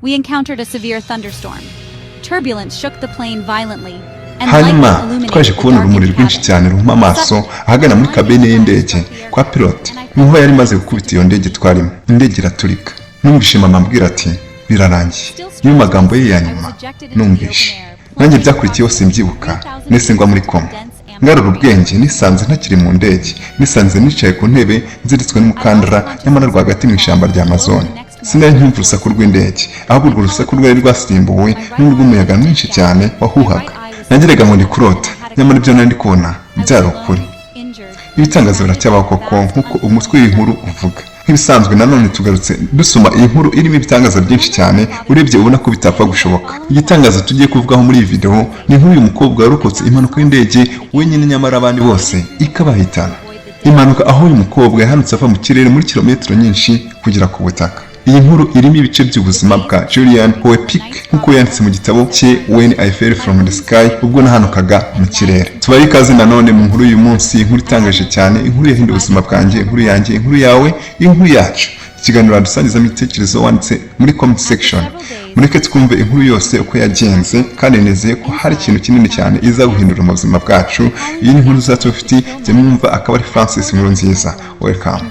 we encountered a severe thunderstorm. Turbulence shook the plane violently. hanyuma twaje kubona urumuri rwinshi cyane ruhuma amaso ahagana muri kabine y'indege kwa pilote. Inkuba yari imaze gukubita iyo ndege twarimo, indege iraturika. Numvise mama ambwira ati birarangiye. Niyo magambo ye ya nyuma numvise. Nanjye byakurikiyeho simbyibuka, nese ngwa muri koma. Ngarura ubwenge nisanze ntakiri mu ndege, nisanze nicaye ku ntebe nziritswe n'umukandara nyamara rwagati mu ishyamba rya Amazon. Sinari nkumva urusaku rw'indege, ahubwo urwo rusaku rwari rwasimbuwe n'urw'umuyaga mwinshi cyane wahuhaga. Nageraga ngo ndi kurota, nyamara ibyo nari kubona byari ukuri. Ibitangazo biracyabaho koko nk'uko umutwe w'inkuru uvuga. Nk'ibisanzwe nanone tugarutse dusoma iyi nkuru irimo ibitangazo byinshi cyane urebye ubona ko bitapfa gushoboka. Igitangazo tugiye kuvugaho muri iyi video ni nk'uyu mukobwa warokotse impanuka y'indege wenyine nyamara abandi bose ikabahitana. Impanuka aho uyu mukobwa yahanutse ava mu kirere muri kilometero nyinshi kugera ku butaka. Iyi nkuru irimo ibice by'ubuzima bwa Julian Hoepic nk'uko yanditse mu gitabo cye When I Fell from the Sky, ubwo nahanukaga mu kirere. Tubaye ikaze nanone mu nkuru y'uyu munsi, inkuru itangaje cyane, inkuru yahinduye ubuzima bwanjye, inkuru yanjye, inkuru yawe, inkuru yacu. Ikiganiro dusangizamo ibitekerezo wanditse muri comment section. Mureke twumve inkuru yose uko yagenze, kandi nizeye ko hari ikintu kinini cyane iza guhindura mu buzima bwacu. Iyi ni inkuru zacu ufite jye mwumva akaba ari Francis Nkurunziza. Welcome.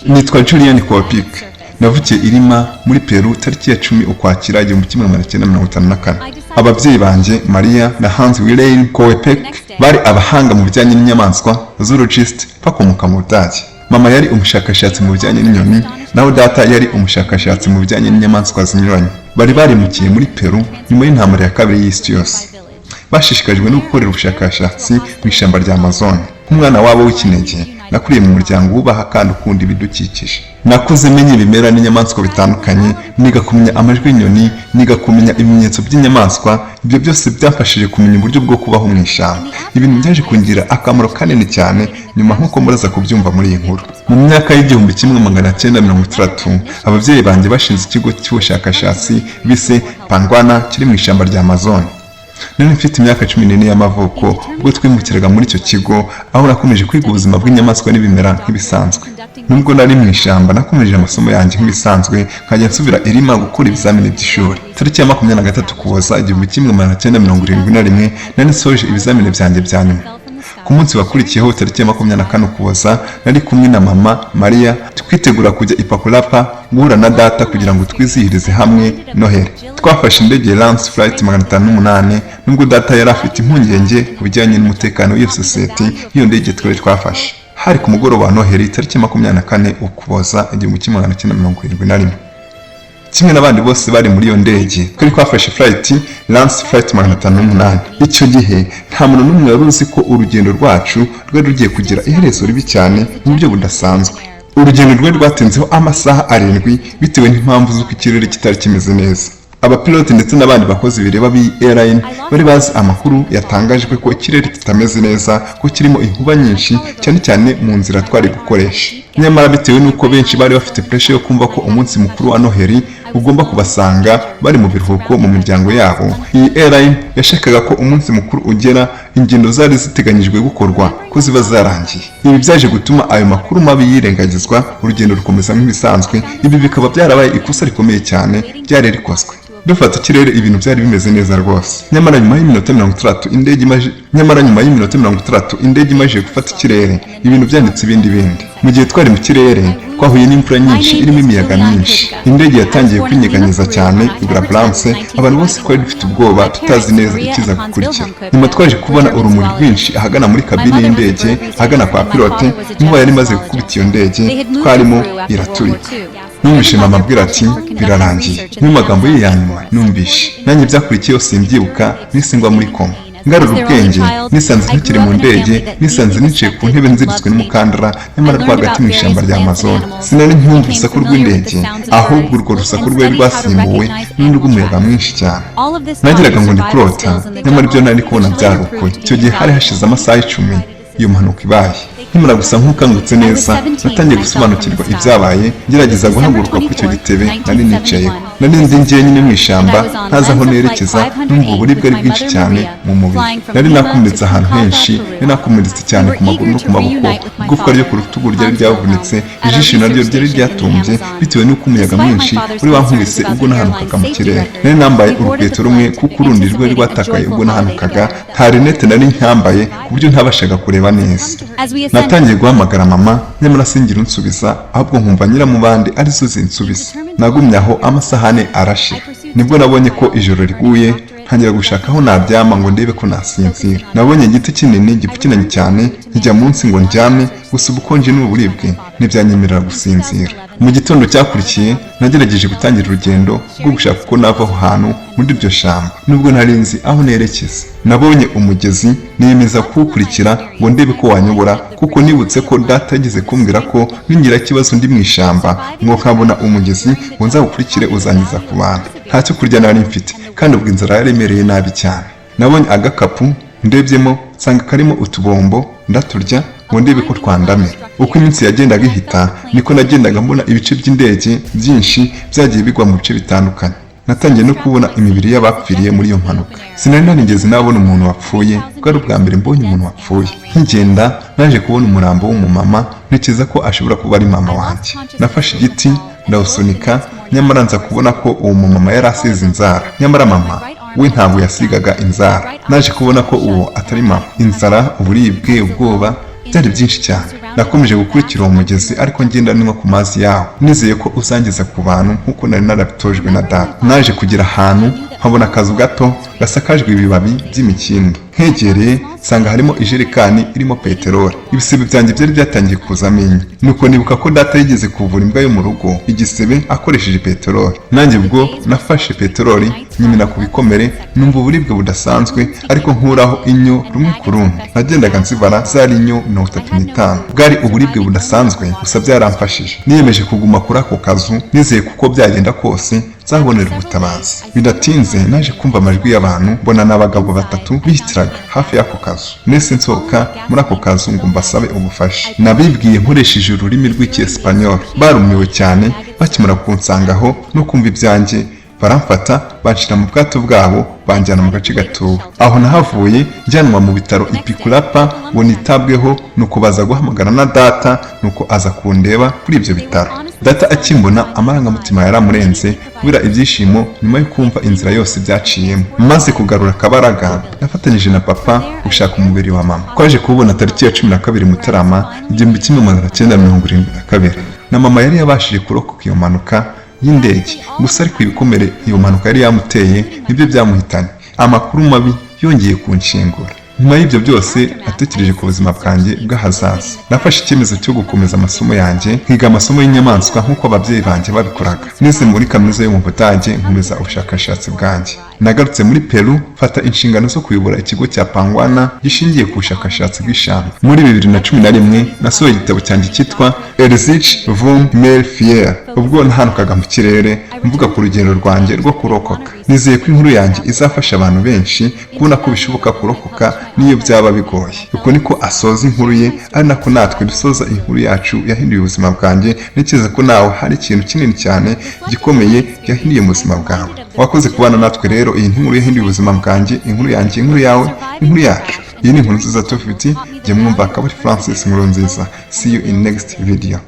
Nitwa Julian Hoepic. Navukiye Irima muri Peru tariki ya 10 Ukwakira 1954. Ababyeyi banjye Maria na Hans Wilhelm Hoepic bari abahanga mu bijyanye n'inyamaswa, zoologist, bakomoka mu Budage. Mama yari umushakashatsi mu bijyanye n'inyoni, naho data yari umushakashatsi mu bijyanye n'inyamaswa zinyuranye. Bari barimukiye muri Peru nyuma y'intambara ya kabiri y'isi yose. Bashishikajwe no gukorera ubushakashatsi mu ishyamba rya Amazon. Nk'umwana wabo w'ikinege, nakuriye mu muryango wubaha kandi ukunda ibidukikije. Nakuze menya ibimera n'inyamaswa bitandukanye, niga kumenya amajwi y'inyoni, niga kumenya ibimenyetso by'inyamaswa. Ibyo byose byafashije kumenya uburyo bwo kubaho mu ishyamba. Ibintu byaje kungira akamaro kanini cyane nyuma nk'uko muraza kubyumva muri iyi nkuru. Mu myaka y'igihumbi 1930 ababyeyi banjye bashinze ikigo cy'ubushakashatsi bise Pangwana kiri mu ishyamba rya Amazon. Nari mfite imyaka 14 y'amavuko ubwo twimukiraga muri icyo kigo, aho nakomeje kwiga ubuzima bw'inyamaswa n'ibimera nk'ibisanzwe. Nubwo nari mu ishyamba nakomeje amasomo yanjye nk'ibisanzwe, nkajya nsubira Irima gukora ibizamini by'ishuri. Tariki ya 23 Ukuboza 1971 nari nsoje ibizamini byanjye bya nyuma. Ku munsi wakurikiyeho tariki ya 24 Ukuboza nari kumwe na mama Maria twitegura kujya Ipakulapa guhura na data kugira ngo twizihirize hamwe Noheli. Twafashe indege ya Lance Flight 508 nubwo data yari afite impungenge ku bijyanye n'umutekano w'iyo sosiyete y'iyo ndege twafashe. Hari ku mugoroba wa Noheli tariki ya 24 Ukuboza 1971. Kimwe n'abandi bose bari muri iyo ndege, twari twafashe flight Lance Flight 508. Icyo gihe nta muntu n'umwe wari uzi ko urugendo rwacu rwari rugiye kugira iherezo ribi cyane mu buryo budasanzwe. Urugendo rwari rwatinzeho amasaha 7 bitewe n'impamvu z'uko ikirere kitari kimeze neza. Abapilote ndetse n'abandi bakozi bireba b'iyi airline bari bazi amakuru yatangajwe ko ikirere kitameze neza, ko kirimo inkuba nyinshi cyane cyane mu nzira twari gukoresha. Nyamara bitewe n'uko benshi bari bafite pressure yo kumva ko umunsi mukuru wa Noheli ugomba kubasanga bari mu biruhuko mu miryango yabo, iyi airline yashakaga ko umunsi mukuru ugera ingendo zari ziteganyijwe gukorwa ko ziba zarangiye. Ibi byaje gutuma ayo makuru mabi yirengagizwa, urugendo rukomeza nk'ibisanzwe. Ibi bikaba byarabaye ikosa rikomeye cyane ryari rikozwe. Dufata ikirere ibintu byari bimeze neza rwose. Nyamara nyuma y'iminota 30 indege imaze gufata ikirere, ibintu byanditse ibindi. Mu gihe twari mu kirere twahuye n'imvura nyinshi irimo imiyaga myinshi. Indege yatangiye kwinyeganyeza cyane igura balance, abantu bose twari dufite ubwoba tutazi neza ikiza gukurikira. Nyuma twaje kubona urumuri rwinshi ahagana muri kabine y'indege, ahagana kwa pilote. Inkuba yari imaze gukubita iyo ndege twarimo iraturika. Numvise mama ambwira ati birarangiye. Niyo magambo ye ya nyuma numvise. Nanjye byakurikiyeho simbyibuka, nise ngwa muri koma. Ngarura ubwenge nisanze ntikiri mu ndege, nisanze nicaye ku ntebe nziritswe n'umukandara nyamara rwagati mu ishyamba rya Amazon. Sinari nkumva urusaku rw'indege, ahubwo urwo rusaku rwari rwasimbuwe n'urw'umuyaga mwinshi cyane. Nagiraga ngo ndi kurota, nyamara ibyo nari kubona byari ukuri. Icyo gihe hari hashize amasaha 10 iyo mpanuka ibaye. nkimara gusa nk'ukangutse neza natangiye gusobanukirwa ibyabaye ngerageza guhaguruka kuri icyo gitebe nari nicayeho. Nari ndi njyenyine mu ishyamba ntazi aho nerekeza, numva uburibwe ari bwinshi cyane mu mubiri. Nari nakomeretse ahantu henshi, nari nakomeretse cyane ku maguru no ku maboko, igufwa ryo ku rutugu ryari ryavunitse, ijisho naryo ryari ryatumbye bitewe n'uko umuyaga mwinshi uri wankubise ubwo nahanukaga mu kirere. Nari nambaye urukweto rumwe kuko urundi rwari rwatakaye ubwo nahanukaga, nta rinete nari ncyambaye ku buryo ntabashaga kureba neza. Natangiye guhamagara mama nyamara singira unsubiza, ahubwo nkumva nyiramubande arizo zinsubiza. Nagumye aho amasahane arashira, nibwo nabonye ko ijoro riguye ntangira gushaka aho naryama ngo ndebe ko nasinzira. Nabonye igiti kinini gipfukinanye cyane njya munsi ngo ndyame, gusa ubukonje n'uburibwe ntibyanyemerera gusinzira. Mu gitondo cyakurikiye nagerageje gutangira urugendo rwo gushaka uko nava aho hantu muri iryo shyamba, nubwo ntari nzi aho nerekeza. Nabonye umugezi niyemeza kuwukurikira ngo ndebe ko wanyobora, kuko nibutse ko data yigeze kumbwira ko ningira ikibazo ndi mu ishyamba ngo nkabona umugezi ngo nzawukurikire uzangiza ku bantu. Ntacyo kurya nari mfite kandi ubwo inzara yaremereye nabi cyane. Nabonye agakapu ndebyemo nsanga karimo utubombo ndaturya ngo ndebe ko twandamira. Uko iminsi yagendaga ihita niko nagendaga mbona ibice by'indege byinshi byagiye bigwa mu bice bitandukanye. Natangiye no kubona imibiri y'abapfiriye muri iyo mpanuka. Sinari narigeze nabona umuntu wapfuye, bwari ubwa mbere mbonye umuntu wapfuye. Nkigenda naje kubona umurambo w'umumama, ntekereza ko ashobora kuba ari mama wanjye. Nafashe igiti ndawusunika, nyamara nza kubona ko uwo mumama yari asize inzara, nyamara mama we ntabwo yasigaga inzara. Naje kubona ko uwo atari mama. Inzara, uburibwe, ubwoba byari byinshi cyane. Nakomeje gukurikira uwo mugezi ariko ngenda ninywa ku mazi yawo, nizeye ko uzangeza ku bantu nk'uko nari narabitojwe na data. Naje kugira ahantu nkabona akazu gato gasakajwe ibibabi by'imikindo. Nkegereye nsanga harimo ijerekani irimo peteroli. Ibisebe byanjye byari byatangiye kuzamo inyo, nuko nibuka ko data yigeze kuvura imbwa yo mu rugo igisebe akoresheje peteroli. Nanjye ubwo nafashe peteroli nyimina ku bikomere, numva uburibwe budasanzwe ariko nkuraho inyo rumwe ku rundi. Nagendaga nzibara zari inyo 35. Bwari uburibwe budasanzwe gusa byaramfashije. Niyemeje kuguma kuri ako kazu nizeye kuko byagenda kose nzabonera ubutabazi. Bidatinze naje kumva amajwi y'abantu, mbona n'abagabo batatu bihitiraga hafi y'ako kazu. Nese nsohoka muri ako kazu ngo mbasabe ubufasha. Nabibwiye nkoresheje ururimi rw'Icyesipanyol. Barumiwe cyane bakimara kunsangaho no kumva ibyanjye, baramfata banshira mu bwato bwabo banjyana mu gace gatuwe. Aho nahavuye njyanwa mu bitaro Ipikurapa ngo nitabweho, nuko baza guhamagara na data, nuko aza kundeba kuri ibyo bitaro. Data akimbona amarangamutima yaramurenze kubera ibyishimo nyuma yo kumva inzira yose byaciyemo. Maze kugarura akabaraga nafatanyije na papa gushaka umubiri wa mama. Twaje kubona tariki ya 12 Mutarama 1972 na mama yari yabashije kurokoka iyo mpanuka y'indege, gusa ariko ibikomere iyo mpanuka yari yamuteye nibyo byamuhitanye. Amakuru mabi yongeye kunshingura. Nyuma y'ibyo byose natekereje ku buzima bwanjye bw'ahazaza. Nafashe icyemezo cyo gukomeza amasomo yanjye, nkiga amasomo y'inyamaswa nk'uko ababyeyi banjye babikoraga. Nize muri kaminuza yo mu Budage nkomeza ubushakashatsi bwanjye. Nagarutse muri Peru fata inshingano zo kuyobora ikigo cya Panguana gishingiye ku bushakashatsi bw'ishyamba. Muri 2011 nasohoye igitabo cyanjye cyitwa Erzich von Merfier. Ubwo nahanukaga mu kirere mvuga ku rugendo rwanjye rwo kurokoka. Nizeye ko inkuru yanjye izafasha abantu benshi kubona ko bishoboka kurokoka niyo byaba bigoye. Uko niko asoza inkuru ye, ari nako natwe dusoza inkuru yacu yahinduye ubuzima bwanjye. Ntekereza ko nawe hari ikintu kinini cyane gikomeye yahinduye mu buzima bwawe. Wakoze kubana natwe rero, iyi nkuru yahinduye ubuzima bwanjye, inkuru yanjye, inkuru yawe, inkuru yacu. Iyi ni inkuru nziza tufite, jye mwumva akaba ari Francis Nkurunziza. See you in next video.